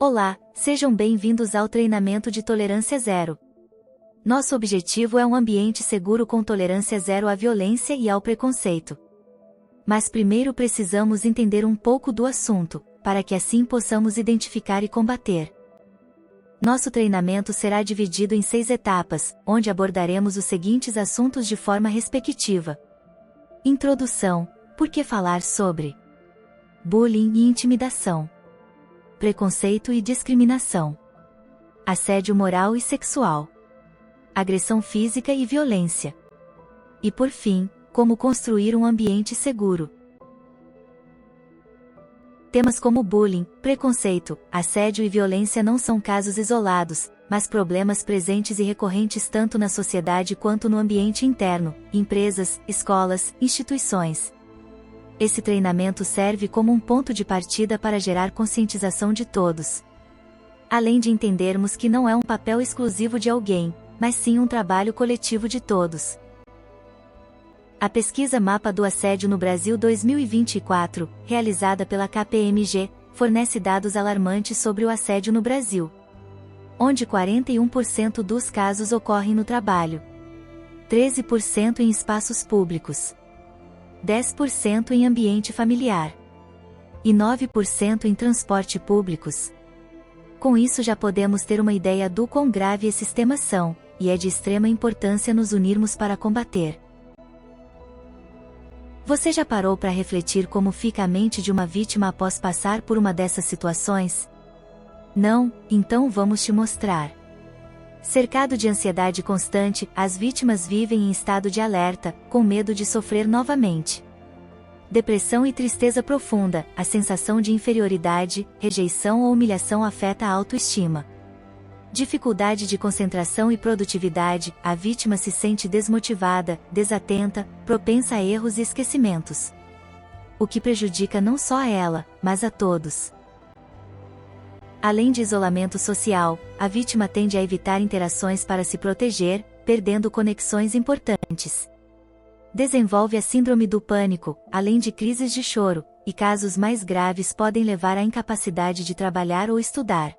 Olá, sejam bem-vindos ao treinamento de tolerância zero. Nosso objetivo é um ambiente seguro com tolerância zero à violência e ao preconceito. Mas primeiro precisamos entender um pouco do assunto, para que assim possamos identificar e combater. Nosso treinamento será dividido em 6 etapas, onde abordaremos os seguintes assuntos de forma respectiva. Introdução: por que falar sobre bullying e intimidação, preconceito e discriminação, assédio moral e sexual, agressão física e violência. E por fim, como construir um ambiente seguro. Temas como bullying, preconceito, assédio e violência não são casos isolados, mas problemas presentes e recorrentes tanto na sociedade quanto no ambiente interno, empresas, escolas, instituições. Esse treinamento serve como um ponto de partida para gerar conscientização de todos. Além de entendermos que não é um papel exclusivo de alguém, mas sim um trabalho coletivo de todos. A pesquisa Mapa do Assédio no Brasil 2024, realizada pela KPMG, fornece dados alarmantes sobre o assédio no Brasil, onde 41% dos casos ocorrem no trabalho, 13% em espaços públicos, 10% em ambiente familiar e 9% em transporte públicos. Com isso já podemos ter uma ideia do quão grave esses temas são, e é de extrema importância nos unirmos para combater. Você já parou para refletir como fica a mente de uma vítima após passar por uma dessas situações? Não? Então vamos te mostrar. Cercado de ansiedade constante, as vítimas vivem em estado de alerta, com medo de sofrer novamente. Depressão e tristeza profunda, a sensação de inferioridade, rejeição ou humilhação afeta a autoestima. Dificuldade de concentração e produtividade, a vítima se sente desmotivada, desatenta, propensa a erros e esquecimentos. O que prejudica não só a ela, mas a todos. Além de isolamento social, a vítima tende a evitar interações para se proteger, perdendo conexões importantes. Desenvolve a síndrome do pânico, além de crises de choro, e casos mais graves podem levar à incapacidade de trabalhar ou estudar.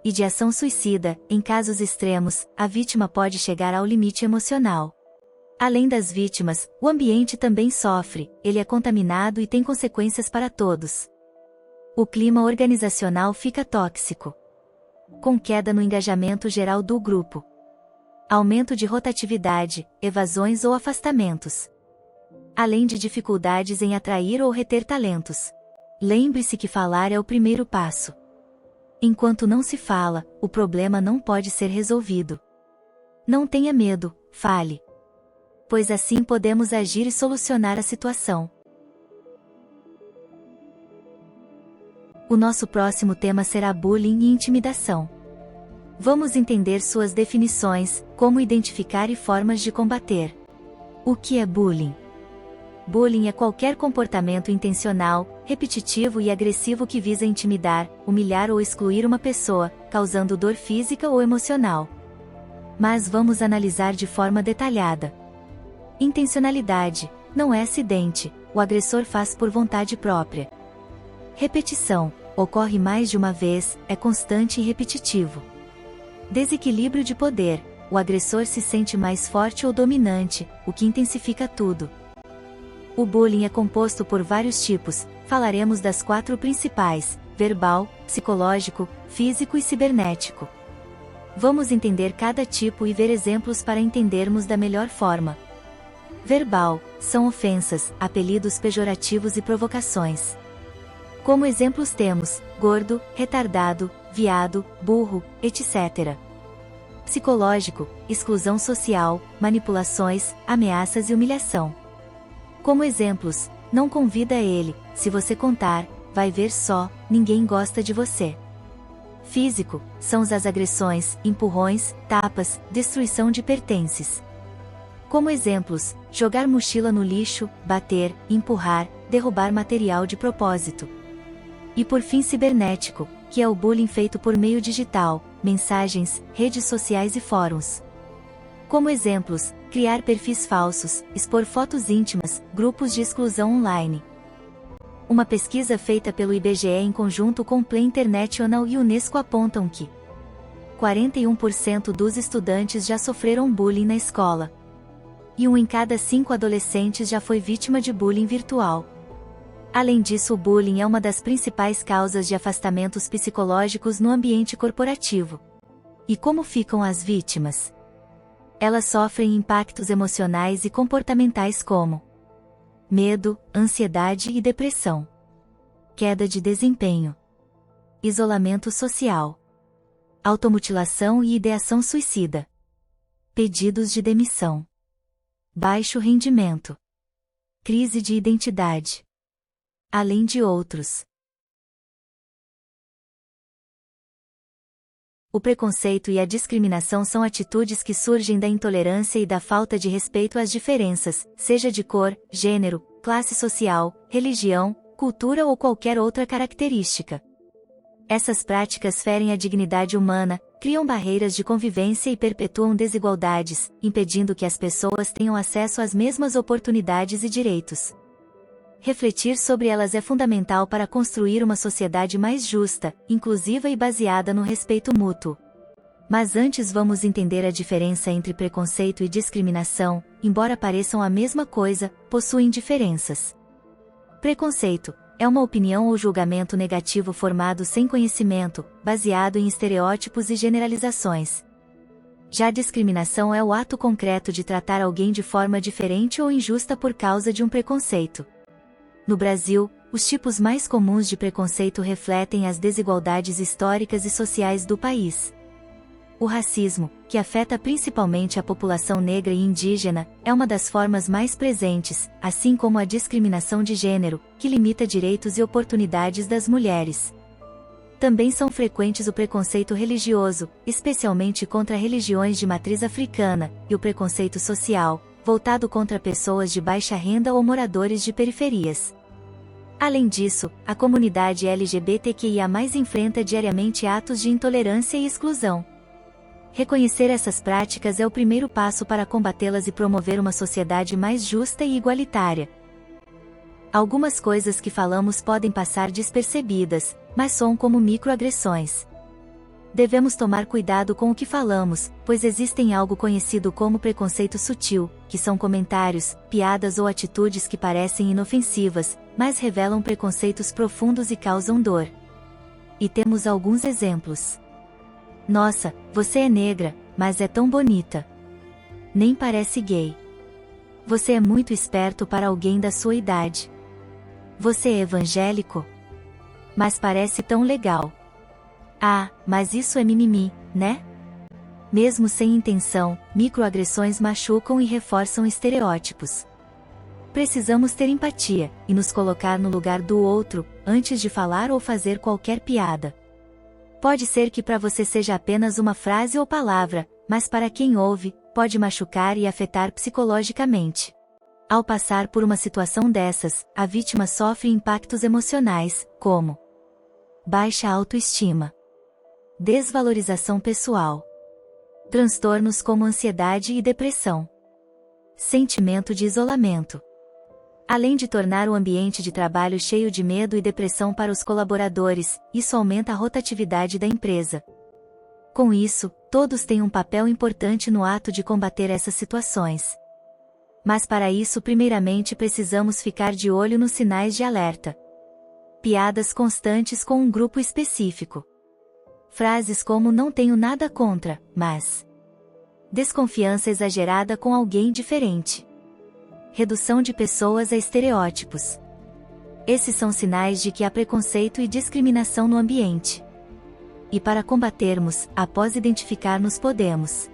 Ideação suicida, em casos extremos, a vítima pode chegar ao limite emocional. Além das vítimas, o ambiente também sofre, ele é contaminado e tem consequências para todos. O clima organizacional fica tóxico, com queda no engajamento geral do grupo, aumento de rotatividade, evasões ou afastamentos, além de dificuldades em atrair ou reter talentos. Lembre-se que falar é o primeiro passo. Enquanto não se fala, o problema não pode ser resolvido. Não tenha medo, fale, pois assim podemos agir e solucionar a situação. O nosso próximo tema será bullying e intimidação. Vamos entender suas definições, como identificar e formas de combater. O que é bullying? Bullying é qualquer comportamento intencional, repetitivo e agressivo que visa intimidar, humilhar ou excluir uma pessoa, causando dor física ou emocional. Mas vamos analisar de forma detalhada. Intencionalidade: não é acidente, o agressor faz por vontade própria. Repetição: ocorre mais de uma vez, é constante e repetitivo. Desequilíbrio de poder: o agressor se sente mais forte ou dominante, o que intensifica tudo. O bullying é composto por vários tipos, falaremos das 4 principais: verbal, psicológico, físico e cibernético. Vamos entender cada tipo e ver exemplos para entendermos da melhor forma. Verbal: são ofensas, apelidos pejorativos e provocações. Como exemplos temos: gordo, retardado, viado, burro, etc. Psicológico: exclusão social, manipulações, ameaças e humilhação. Como exemplos: não convida ele, se você contar, vai ver só, ninguém gosta de você. Físico: são as agressões, empurrões, tapas, destruição de pertences. Como exemplos: jogar mochila no lixo, bater, empurrar, derrubar material de propósito. E por fim cibernético, que é o bullying feito por meio digital, mensagens, redes sociais e fóruns. Como exemplos: criar perfis falsos, expor fotos íntimas, grupos de exclusão online. Uma pesquisa feita pelo IBGE em conjunto com Play International e Unesco apontam que 41% dos estudantes já sofreram bullying na escola. E 1 em cada 5 adolescentes já foi vítima de bullying virtual. Além disso, o bullying é uma das principais causas de afastamentos psicológicos no ambiente corporativo. E como ficam as vítimas? Elas sofrem impactos emocionais e comportamentais como medo, ansiedade e depressão, queda de desempenho, isolamento social, automutilação e ideação suicida, pedidos de demissão, baixo rendimento, crise de identidade, além de outros. O preconceito e a discriminação são atitudes que surgem da intolerância e da falta de respeito às diferenças, seja de cor, gênero, classe social, religião, cultura ou qualquer outra característica. Essas práticas ferem a dignidade humana, criam barreiras de convivência e perpetuam desigualdades, impedindo que as pessoas tenham acesso às mesmas oportunidades e direitos. Refletir sobre elas é fundamental para construir uma sociedade mais justa, inclusiva e baseada no respeito mútuo. Mas antes vamos entender a diferença entre preconceito e discriminação, embora pareçam a mesma coisa, possuem diferenças. Preconceito é uma opinião ou julgamento negativo formado sem conhecimento, baseado em estereótipos e generalizações. Já discriminação é o ato concreto de tratar alguém de forma diferente ou injusta por causa de um preconceito. No Brasil, os tipos mais comuns de preconceito refletem as desigualdades históricas e sociais do país. O racismo, que afeta principalmente a população negra e indígena, é uma das formas mais presentes, assim como a discriminação de gênero, que limita direitos e oportunidades das mulheres. Também são frequentes o preconceito religioso, especialmente contra religiões de matriz africana, e o preconceito social, voltado contra pessoas de baixa renda ou moradores de periferias. Além disso, a comunidade LGBTQIA+ enfrenta diariamente atos de intolerância e exclusão. Reconhecer essas práticas é o primeiro passo para combatê-las e promover uma sociedade mais justa e igualitária. Algumas coisas que falamos podem passar despercebidas, mas são como microagressões. Devemos tomar cuidado com o que falamos, pois existem algo conhecido como preconceito sutil, que são comentários, piadas ou atitudes que parecem inofensivas, mas revelam preconceitos profundos e causam dor. E temos alguns exemplos. Nossa, você é negra, mas é tão bonita. Nem parece gay. Você é muito esperto para alguém da sua idade. Você é evangélico? Mas parece tão legal. Ah, mas isso é mimimi, né? Mesmo sem intenção, microagressões machucam e reforçam estereótipos. Precisamos ter empatia, e nos colocar no lugar do outro, antes de falar ou fazer qualquer piada. Pode ser que para você seja apenas uma frase ou palavra, mas para quem ouve, pode machucar e afetar psicologicamente. Ao passar por uma situação dessas, a vítima sofre impactos emocionais, como baixa autoestima, desvalorização pessoal, transtornos como ansiedade e depressão, sentimento de isolamento. Além de tornar o ambiente de trabalho cheio de medo e depressão para os colaboradores, isso aumenta a rotatividade da empresa. Com isso, todos têm um papel importante no ato de combater essas situações. Mas para isso primeiramente precisamos ficar de olho nos sinais de alerta. Piadas constantes com um grupo específico. Frases como não tenho nada contra, mas... desconfiança exagerada com alguém diferente. Redução de pessoas a estereótipos. Esses são sinais de que há preconceito e discriminação no ambiente. E para combatermos, após identificar-nos podemos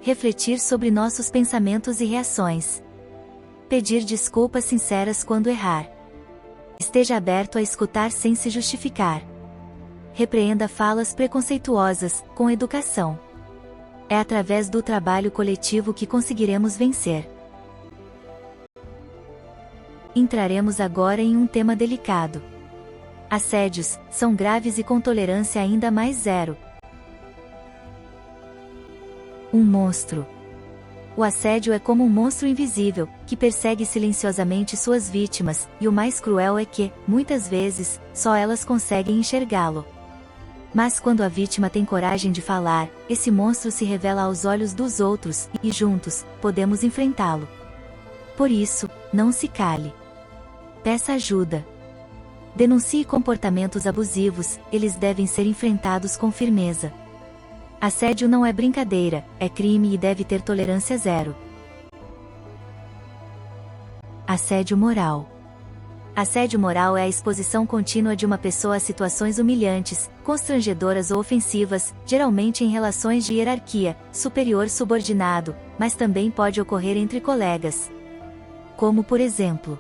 refletir sobre nossos pensamentos e reações. Pedir desculpas sinceras quando errar. Esteja aberto a escutar sem se justificar. Repreenda falas preconceituosas, com educação. É através do trabalho coletivo que conseguiremos vencer. Entraremos agora em um tema delicado. Assédios são graves e com tolerância ainda mais zero. Um monstro. O assédio é como um monstro invisível, que persegue silenciosamente suas vítimas, e o mais cruel é que, muitas vezes, só elas conseguem enxergá-lo. Mas quando a vítima tem coragem de falar, esse monstro se revela aos olhos dos outros, e juntos, podemos enfrentá-lo. Por isso, não se cale. Peça ajuda. Denuncie comportamentos abusivos, eles devem ser enfrentados com firmeza. Assédio não é brincadeira, é crime e deve ter tolerância zero. Assédio moral. Assédio moral é a exposição contínua de uma pessoa a situações humilhantes, constrangedoras ou ofensivas, geralmente em relações de hierarquia, superior-subordinado, mas também pode ocorrer entre colegas. Como por exemplo,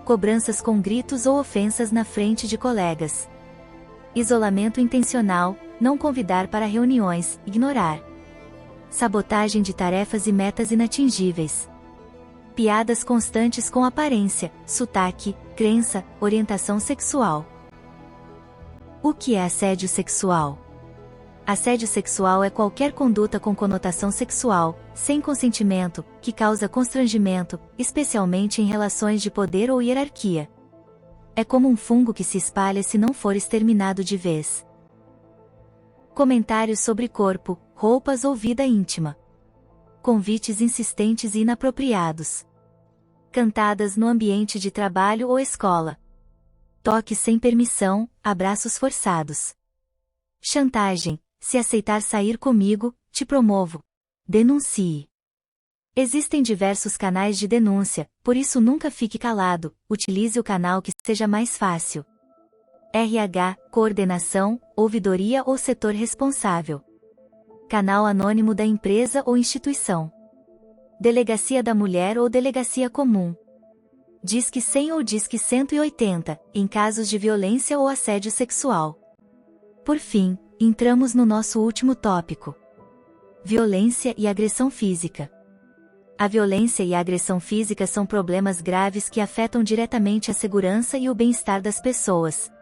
cobranças com gritos ou ofensas na frente de colegas. Isolamento intencional, não convidar para reuniões, ignorar. Sabotagem de tarefas e metas inatingíveis. Piadas constantes com aparência, sotaque, crença, orientação sexual. O que é assédio sexual? Assédio sexual é qualquer conduta com conotação sexual, sem consentimento, que causa constrangimento, especialmente em relações de poder ou hierarquia. É como um fungo que se espalha se não for exterminado de vez. Comentários sobre corpo, roupas ou vida íntima. Convites insistentes e inapropriados. Cantadas no ambiente de trabalho ou escola. Toques sem permissão, abraços forçados. Chantagem: se aceitar sair comigo, te promovo. Denuncie. Existem diversos canais de denúncia, por isso nunca fique calado, utilize o canal que seja mais fácil. RH, coordenação, ouvidoria ou setor responsável. Canal anônimo da empresa ou instituição. Delegacia da Mulher ou Delegacia Comum. Disque 100 ou Disque 180, em casos de violência ou assédio sexual. Por fim, entramos no nosso último tópico. Violência e agressão física. A violência e a agressão física são problemas graves que afetam diretamente a segurança e o bem-estar das pessoas.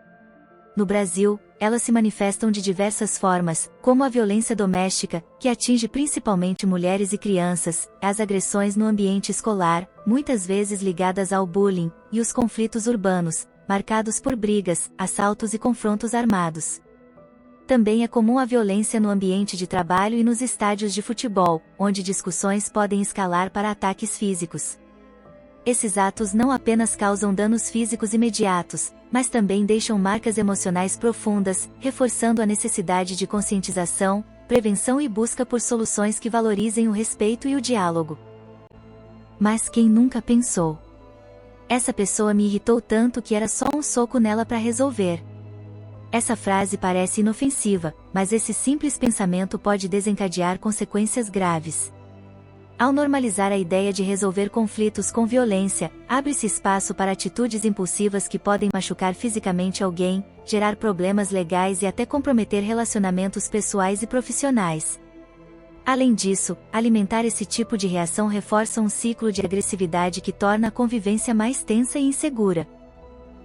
No Brasil, elas se manifestam de diversas formas, como a violência doméstica, que atinge principalmente mulheres e crianças, as agressões no ambiente escolar, muitas vezes ligadas ao bullying, e os conflitos urbanos, marcados por brigas, assaltos e confrontos armados. Também é comum a violência no ambiente de trabalho e nos estádios de futebol, onde discussões podem escalar para ataques físicos. Esses atos não apenas causam danos físicos imediatos, mas também deixam marcas emocionais profundas, reforçando a necessidade de conscientização, prevenção e busca por soluções que valorizem o respeito e o diálogo. Mas quem nunca pensou? Essa pessoa me irritou tanto que era só um soco nela para resolver. Essa frase parece inofensiva, mas esse simples pensamento pode desencadear consequências graves. Ao normalizar a ideia de resolver conflitos com violência, abre-se espaço para atitudes impulsivas que podem machucar fisicamente alguém, gerar problemas legais e até comprometer relacionamentos pessoais e profissionais. Além disso, alimentar esse tipo de reação reforça um ciclo de agressividade que torna a convivência mais tensa e insegura.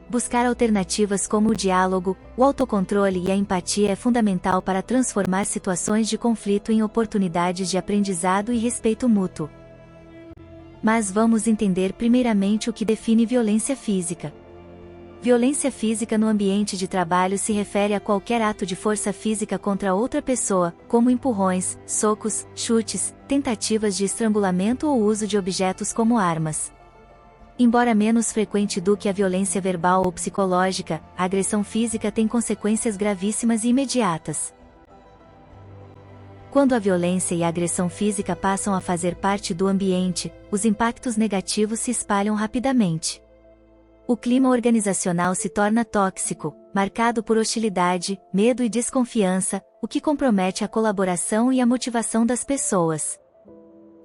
Buscar alternativas como o diálogo, o autocontrole e a empatia é fundamental para transformar situações de conflito em oportunidades de aprendizado e respeito mútuo. Mas vamos entender primeiramente o que define violência física. Violência física no ambiente de trabalho se refere a qualquer ato de força física contra outra pessoa, como empurrões, socos, chutes, tentativas de estrangulamento ou uso de objetos como armas. Embora menos frequente do que a violência verbal ou psicológica, a agressão física tem consequências gravíssimas e imediatas. Quando a violência e a agressão física passam a fazer parte do ambiente, os impactos negativos se espalham rapidamente. O clima organizacional se torna tóxico, marcado por hostilidade, medo e desconfiança, o que compromete a colaboração e a motivação das pessoas.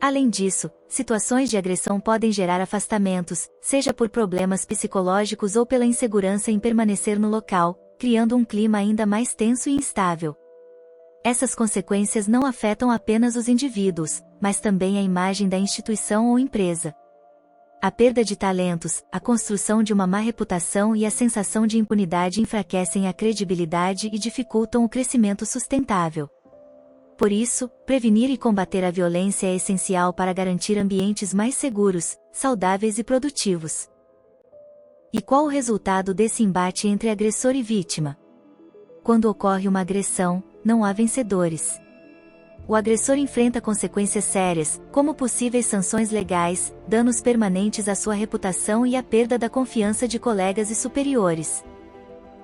Além disso, situações de agressão podem gerar afastamentos, seja por problemas psicológicos ou pela insegurança em permanecer no local, criando um clima ainda mais tenso e instável. Essas consequências não afetam apenas os indivíduos, mas também a imagem da instituição ou empresa. A perda de talentos, a construção de uma má reputação e a sensação de impunidade enfraquecem a credibilidade e dificultam o crescimento sustentável. Por isso, prevenir e combater a violência é essencial para garantir ambientes mais seguros, saudáveis e produtivos. E qual o resultado desse embate entre agressor e vítima? Quando ocorre uma agressão, não há vencedores. O agressor enfrenta consequências sérias, como possíveis sanções legais, danos permanentes à sua reputação e a perda da confiança de colegas e superiores.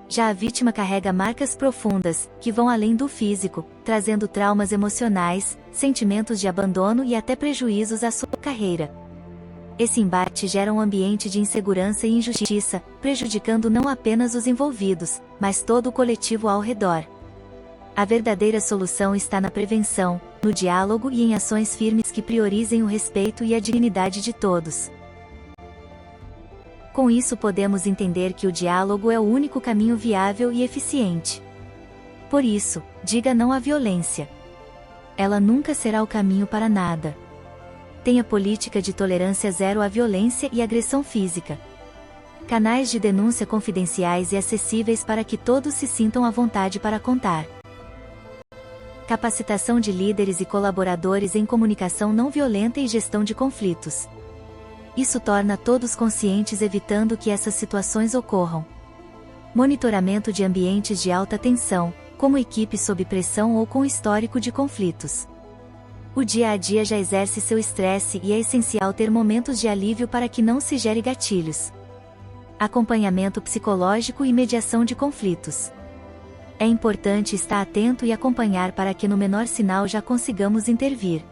Já a vítima carrega marcas profundas, que vão além do físico, trazendo traumas emocionais, sentimentos de abandono e até prejuízos à sua carreira. Esse embate gera um ambiente de insegurança e injustiça, prejudicando não apenas os envolvidos, mas todo o coletivo ao redor. A verdadeira solução está na prevenção, no diálogo e em ações firmes que priorizem o respeito e a dignidade de todos. Com isso podemos entender que o diálogo é o único caminho viável e eficiente. Por isso, diga não à violência. Ela nunca será o caminho para nada. Tenha política de tolerância zero à violência e agressão física. Canais de denúncia confidenciais e acessíveis para que todos se sintam à vontade para contar. Capacitação de líderes e colaboradores em comunicação não violenta e gestão de conflitos. Isso torna todos conscientes, evitando que essas situações ocorram. Monitoramento de ambientes de alta tensão, como equipe sob pressão ou com histórico de conflitos. O dia a dia já exerce seu estresse e é essencial ter momentos de alívio para que não se gere gatilhos. Acompanhamento psicológico e mediação de conflitos. É importante estar atento e acompanhar para que no menor sinal já consigamos intervir.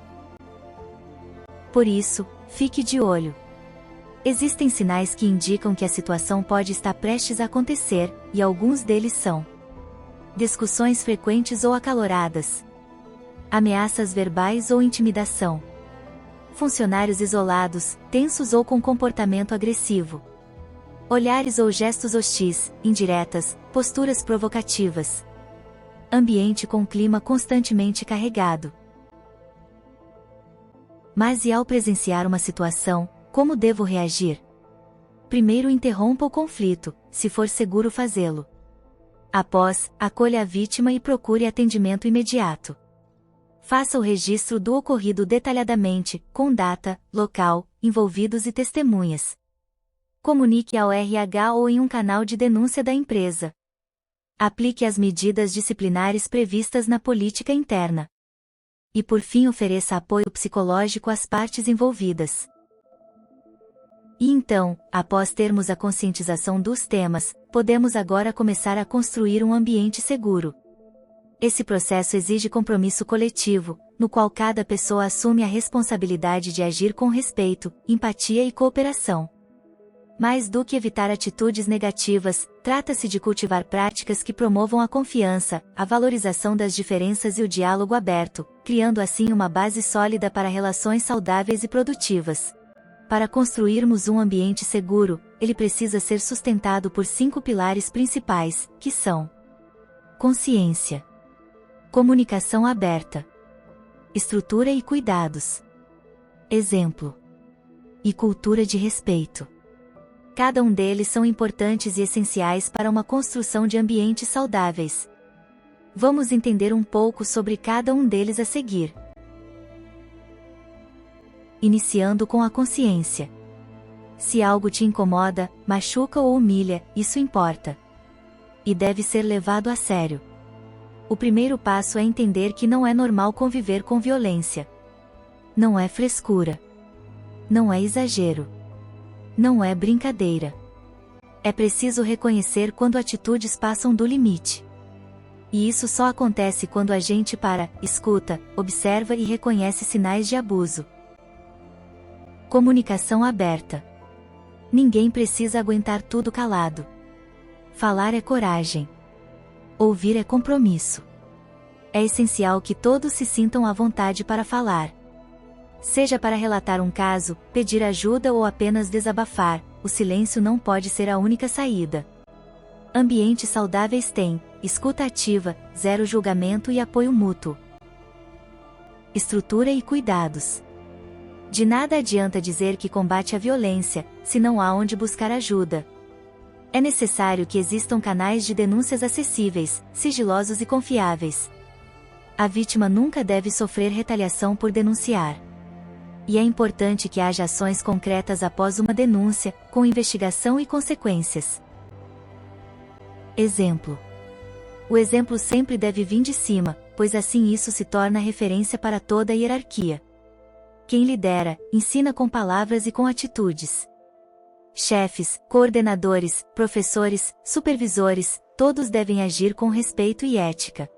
Por isso, fique de olho. Existem sinais que indicam que a situação pode estar prestes a acontecer, e alguns deles são: discussões frequentes ou acaloradas, ameaças verbais ou intimidação, funcionários isolados, tensos ou com comportamento agressivo, olhares ou gestos hostis, indiretas, posturas provocativas, ambiente com clima constantemente carregado. Mas e ao presenciar uma situação, como devo reagir? Primeiro interrompa o conflito, se for seguro fazê-lo. Após, acolha a vítima e procure atendimento imediato. Faça o registro do ocorrido detalhadamente, com data, local, envolvidos e testemunhas. Comunique ao RH ou em um canal de denúncia da empresa. Aplique as medidas disciplinares previstas na política interna. E por fim ofereça apoio psicológico às partes envolvidas. E então, após termos a conscientização dos temas, podemos agora começar a construir um ambiente seguro. Esse processo exige compromisso coletivo, no qual cada pessoa assume a responsabilidade de agir com respeito, empatia e cooperação. Mais do que evitar atitudes negativas, trata-se de cultivar práticas que promovam a confiança, a valorização das diferenças e o diálogo aberto, criando assim uma base sólida para relações saudáveis e produtivas. Para construirmos um ambiente seguro, ele precisa ser sustentado por 5 pilares principais, que são: consciência, comunicação aberta, estrutura e cuidados, exemplo e cultura de respeito. Cada um deles são importantes e essenciais para uma construção de ambientes saudáveis. Vamos entender um pouco sobre cada um deles a seguir. Iniciando com a consciência. Se algo te incomoda, machuca ou humilha, isso importa. E deve ser levado a sério. O primeiro passo é entender que não é normal conviver com violência. Não é frescura. Não é exagero. Não é brincadeira. É preciso reconhecer quando atitudes passam do limite. E isso só acontece quando a gente para, escuta, observa e reconhece sinais de abuso. Comunicação aberta. Ninguém precisa aguentar tudo calado. Falar é coragem. Ouvir é compromisso. É essencial que todos se sintam à vontade para falar. Seja para relatar um caso, pedir ajuda ou apenas desabafar, o silêncio não pode ser a única saída. Ambientes saudáveis têm escuta ativa, zero julgamento e apoio mútuo. Estrutura e cuidados. De nada adianta dizer que combate a violência, se não há onde buscar ajuda. É necessário que existam canais de denúncias acessíveis, sigilosos e confiáveis. A vítima nunca deve sofrer retaliação por denunciar. E é importante que haja ações concretas após uma denúncia, com investigação e consequências. Exemplo. O exemplo sempre deve vir de cima, pois assim isso se torna referência para toda a hierarquia. Quem lidera, ensina com palavras e com atitudes. Chefes, coordenadores, professores, supervisores, todos devem agir com respeito e ética.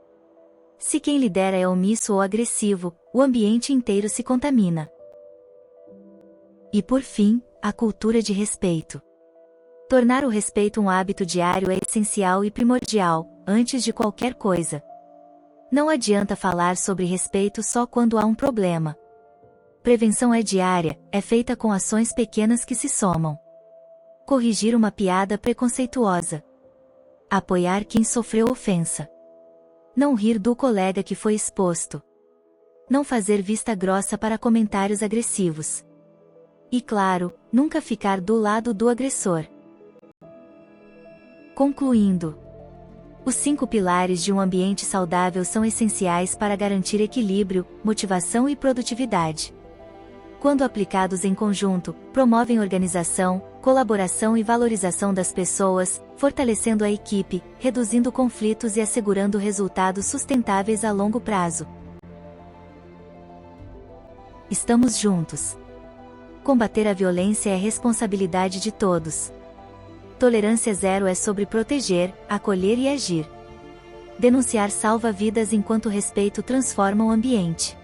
Se quem lidera é omisso ou agressivo, o ambiente inteiro se contamina. E por fim, a cultura de respeito. Tornar o respeito um hábito diário é essencial e primordial, antes de qualquer coisa. Não adianta falar sobre respeito só quando há um problema. Prevenção é diária, é feita com ações pequenas que se somam. Corrigir uma piada preconceituosa. Apoiar quem sofreu ofensa. Não rir do colega que foi exposto. Não fazer vista grossa para comentários agressivos. E claro, nunca ficar do lado do agressor. Concluindo, os 5 pilares de um ambiente saudável são essenciais para garantir equilíbrio, motivação e produtividade. Quando aplicados em conjunto, promovem organização, colaboração e valorização das pessoas, fortalecendo a equipe, reduzindo conflitos e assegurando resultados sustentáveis a longo prazo. Estamos juntos. Combater a violência é responsabilidade de todos. Tolerância zero é sobre proteger, acolher e agir. Denunciar salva vidas enquanto respeito transforma o ambiente.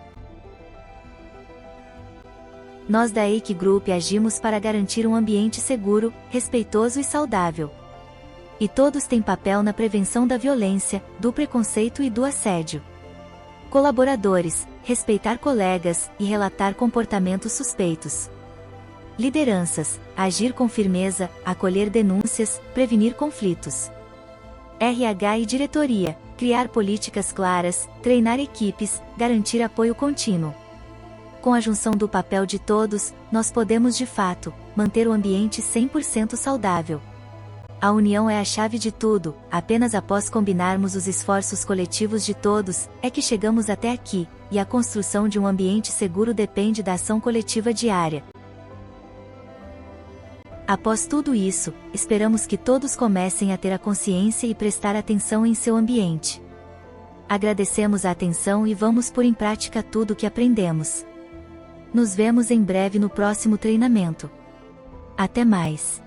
Nós da Eike Group agimos para garantir um ambiente seguro, respeitoso e saudável. E todos têm papel na prevenção da violência, do preconceito e do assédio. Colaboradores, respeitar colegas e relatar comportamentos suspeitos. Lideranças, agir com firmeza, acolher denúncias, prevenir conflitos. RH e diretoria, criar políticas claras, treinar equipes, garantir apoio contínuo. Com a junção do papel de todos, nós podemos de fato, manter o ambiente 100% saudável. A união é a chave de tudo, apenas após combinarmos os esforços coletivos de todos, é que chegamos até aqui, e a construção de um ambiente seguro depende da ação coletiva diária. Após tudo isso, esperamos que todos comecem a ter a consciência e prestar atenção em seu ambiente. Agradecemos a atenção e vamos pôr em prática tudo o que aprendemos. Nos vemos em breve no próximo treinamento. Até mais!